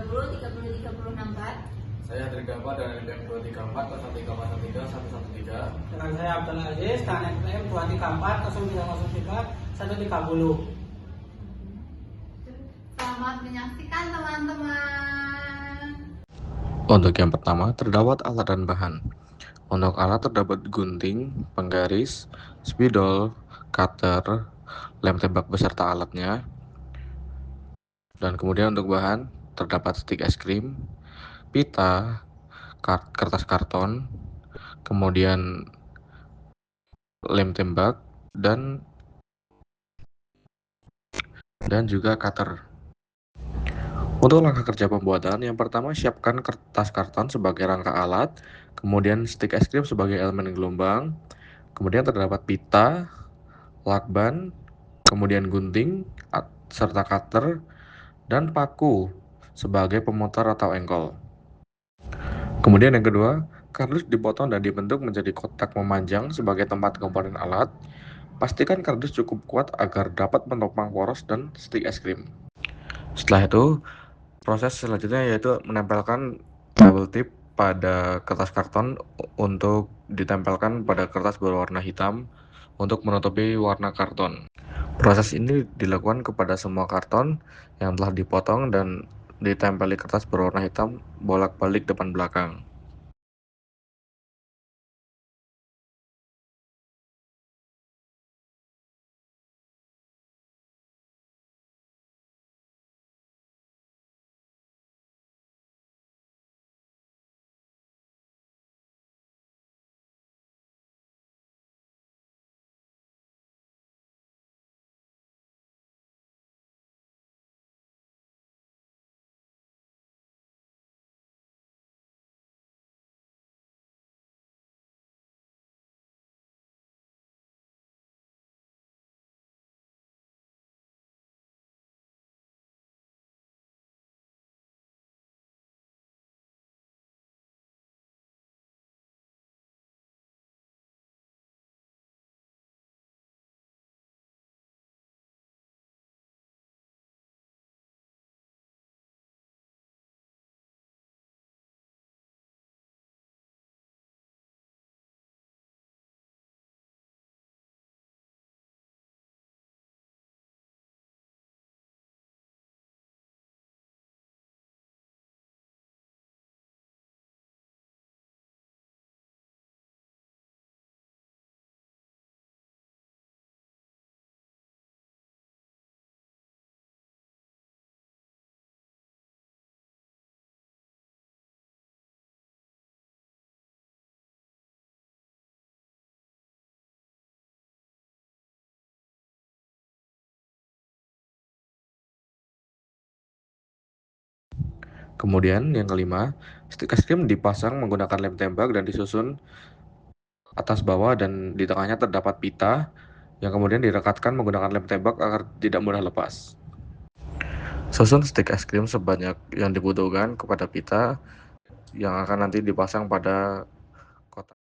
30, 64. Saya Hendrik Gamba dari NPM 234 0313 113. Dengan saya Abdul Aziz dari NPM 234 0303 130. Selamat menyaksikan teman-teman. Untuk yang pertama, terdapat alat dan bahan. Untuk alat terdapat gunting, penggaris, spidol, cutter, lem tembak beserta alatnya. Dan kemudian untuk bahan, terdapat stik es krim, pita, kertas karton, kemudian lem tembak, dan juga cutter. Untuk langkah kerja pembuatan, yang pertama siapkan kertas karton sebagai rangka alat, kemudian stik es krim sebagai elemen gelombang, kemudian terdapat pita, lakban, kemudian gunting, serta cutter, dan paku sebagai pemutar atau engkol. Kemudian yang kedua, kardus dipotong dan dibentuk menjadi kotak memanjang sebagai tempat komponen alat. Pastikan kardus cukup kuat agar dapat menopang poros dan stik es krim. Setelah itu, proses selanjutnya yaitu menempelkan bubble tip pada kertas karton untuk ditempelkan pada kertas berwarna hitam untuk menutupi warna karton. Proses ini dilakukan kepada semua karton yang telah dipotong dan ditempeli kertas berwarna hitam bolak-balik depan belakang. Kemudian yang kelima, stik es krim dipasang menggunakan lem tembak dan disusun atas bawah, dan di tengahnya terdapat pita yang kemudian direkatkan menggunakan lem tembak agar tidak mudah lepas. Susun stik es krim sebanyak yang dibutuhkan kepada pita yang akan nanti dipasang pada kotak.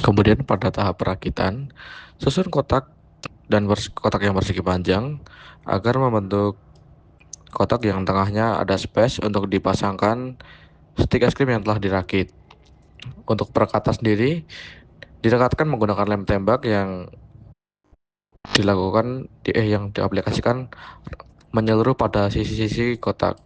Kemudian pada tahap perakitan, susun kotak dan kotak yang persegi panjang agar membentuk kotak yang tengahnya ada space untuk dipasangkan stik es krim yang telah dirakit. Untuk perekatan sendiri direkatkan menggunakan lem tembak yang diaplikasikan menyeluruh pada sisi-sisi kotak.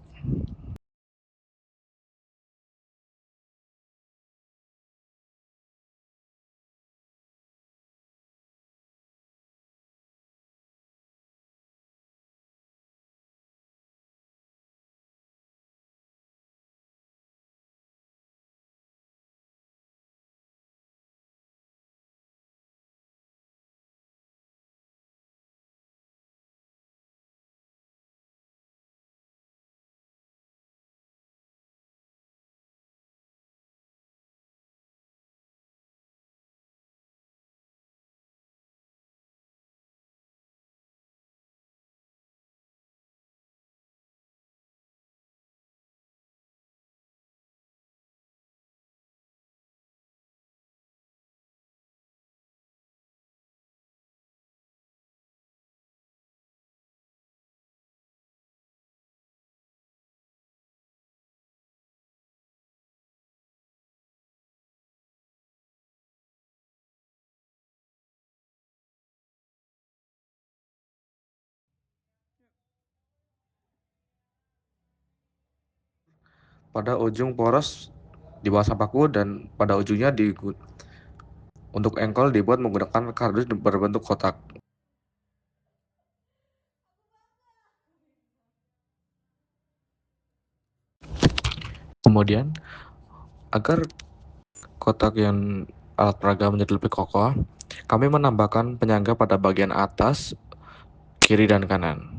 Pada ujung poros di bawah sapaku dan pada ujungnya untuk engkol dibuat menggunakan kardus berbentuk kotak. Kemudian agar kotak yang alat peraga menjadi lebih kokoh, kami menambahkan penyangga pada bagian atas, kiri, dan kanan.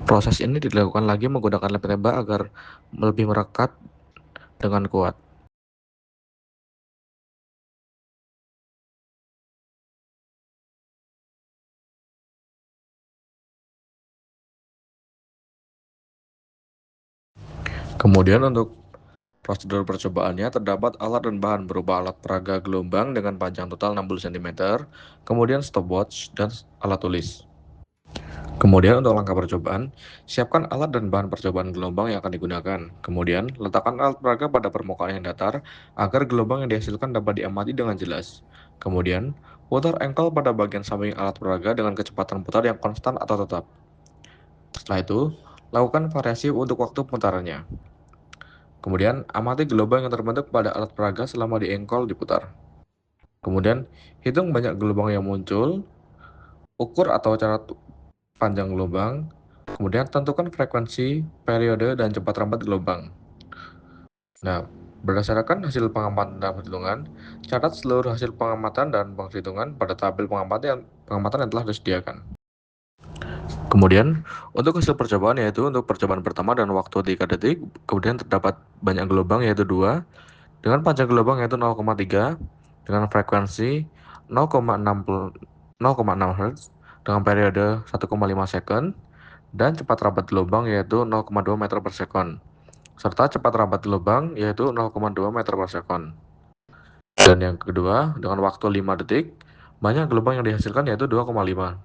Proses ini dilakukan lagi menggunakan lem tembak agar lebih merekat dengan kuat. Kemudian untuk prosedur percobaannya terdapat alat dan bahan berupa alat peraga gelombang dengan panjang total 60 cm, kemudian stopwatch dan alat tulis. Kemudian untuk langkah percobaan, siapkan alat dan bahan percobaan gelombang yang akan digunakan. Kemudian, letakkan alat peraga pada permukaan yang datar agar gelombang yang dihasilkan dapat diamati dengan jelas. Kemudian, putar engkol pada bagian samping alat peraga dengan kecepatan putar yang konstan atau tetap. Setelah itu, lakukan variasi untuk waktu pemutarannya. Kemudian, amati gelombang yang terbentuk pada alat peraga selama di engkol diputar. Kemudian, hitung banyak gelombang yang muncul, ukur atau cara panjang gelombang, kemudian tentukan frekuensi, periode, dan cepat rambat gelombang. Nah, berdasarkan hasil pengamatan dan perhitungan, catat seluruh hasil pengamatan dan perhitungan pada tabel pengamatan yang telah disediakan. Kemudian, untuk hasil percobaan yaitu untuk percobaan pertama dan waktu 3 detik, kemudian terdapat banyak gelombang yaitu 2, dengan panjang gelombang yaitu 0,3, dengan frekuensi 0,6 Hz, dengan periode 1,5 second, dan cepat rambat gelombang yaitu 0,2 meter per second, serta cepat rambat gelombang yaitu 0,2 meter per second. Dan yang kedua, dengan waktu 5 detik, banyak gelombang yang dihasilkan yaitu 2,5,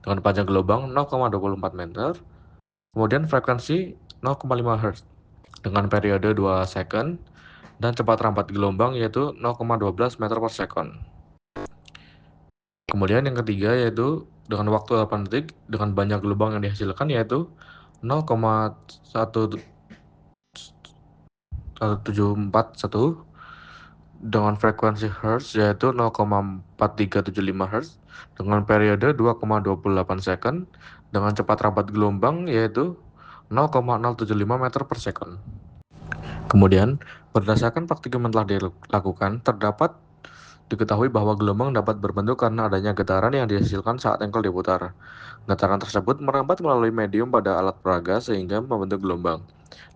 dengan panjang gelombang 0,24 meter, kemudian frekuensi 0,5 Hz, dengan periode 2 second, dan cepat rampat gelombang yaitu 0,12 meter per second. Kemudian yang ketiga yaitu dengan waktu 8 detik dengan banyak gelombang yang dihasilkan yaitu 0,1741 dengan frekuensi Hertz yaitu 0,4375 Hz dengan periode 2,28 second dengan cepat rampat gelombang yaitu 0,075 meter per second. Kemudian, berdasarkan praktik yang telah dilakukan, terdapat diketahui bahwa gelombang dapat berbentuk karena adanya getaran yang dihasilkan saat engkol diputar. Getaran tersebut merambat melalui medium pada alat peraga sehingga membentuk gelombang.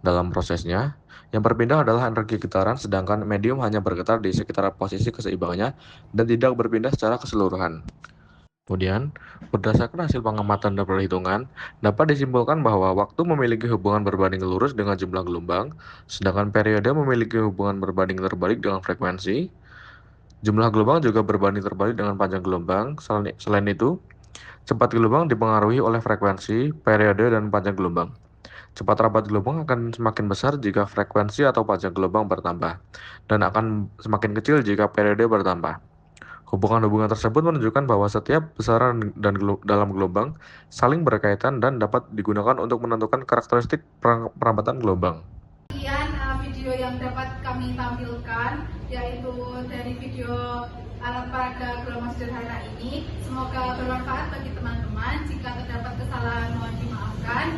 Dalam prosesnya, yang berpindah adalah energi getaran sedangkan medium hanya bergetar di sekitar posisi keseimbangannya dan tidak berpindah secara keseluruhan. Kemudian, berdasarkan hasil pengamatan dan perhitungan, dapat disimpulkan bahwa waktu memiliki hubungan berbanding lurus dengan jumlah gelombang, sedangkan periode memiliki hubungan berbanding terbalik dengan frekuensi. Jumlah gelombang juga berbanding terbalik dengan panjang gelombang. Selain itu, cepat gelombang dipengaruhi oleh frekuensi, periode, dan panjang gelombang. Cepat rampat gelombang akan semakin besar jika frekuensi atau panjang gelombang bertambah, dan akan semakin kecil jika periode bertambah. Hubungan-hubungan tersebut menunjukkan bahwa setiap besaran dalam gelombang saling berkaitan dan dapat digunakan untuk menentukan karakteristik perambatan gelombang. Sekian video yang dapat kami tampilkan, yaitu dari video alat peraga gelombang sederhana ini. Semoga bermanfaat bagi teman-teman. Jika terdapat kesalahan mohon dimaafkan.